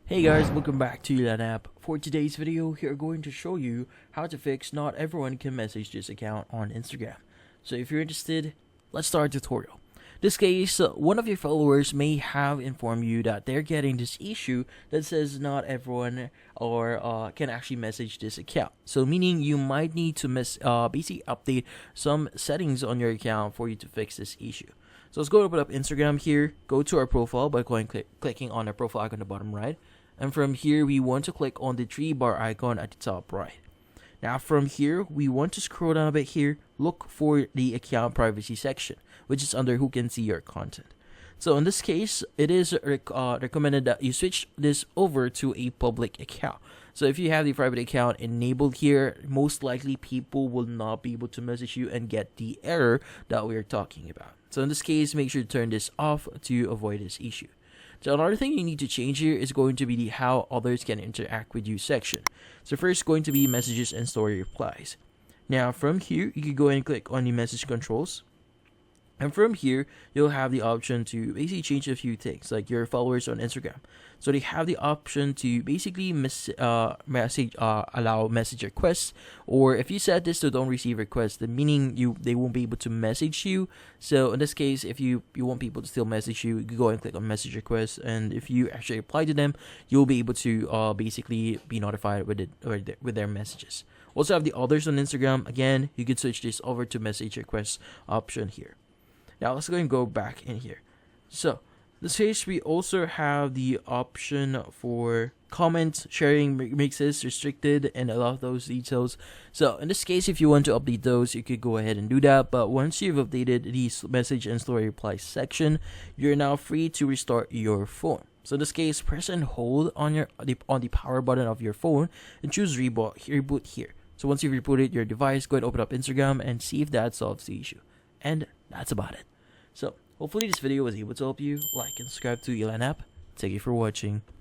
Hey guys, welcome back to Elan app. For today's video, we are going to show you how to fix not everyone can message this account on Instagram. So if you're interested, let's start the tutorial. This case, one of your followers may have informed you that they're getting this issue that says not everyone or can actually message this account. So meaning you might need to basically update some settings on your account for you to fix this issue. So let's go open up Instagram here, go to our profile by clicking on our profile icon on the bottom right. And from here, we want to click on the 3-bar icon at the top right. Now from here, we want to scroll down a bit here, look for the account privacy section, which is under who can see your content. So in this case, it is recommended that you switch this over to a public account. So if you have the private account enabled here, most likely people will not be able to message you and get the error that we're talking about. So in this case, make sure to turn this off to avoid this issue. So another thing you need to change here is going to be the how others can interact with you section. So first going to be messages and story replies. Now from here, you can go and click on the message controls. And from here, you'll have the option to basically change a few things, like your followers on Instagram. So they have the option to basically allow message requests, or if you set this to don't receive requests, the meaning they won't be able to message you. So in this case, if you want people to still message you, you can go and click on message requests, and if you actually reply to them, you'll be able to basically be notified with their messages. Also have the others on Instagram. Again, you could switch this over to message requests option here. Now let's go and go back in here. So this case, we also have the option for comments, sharing, mixes, restricted, and a lot of those details. So in this case, if you want to update those, you could go ahead and do that. But once you've updated the message and story reply section, you're now free to restart your phone. So in this case, press and hold on the power button of your phone and choose reboot here. So once you've rebooted your device, go ahead and open up Instagram and see if that solves the issue. And that's about it. So hopefully this video was able to help you. Like and subscribe to Elan app. Thank you for watching.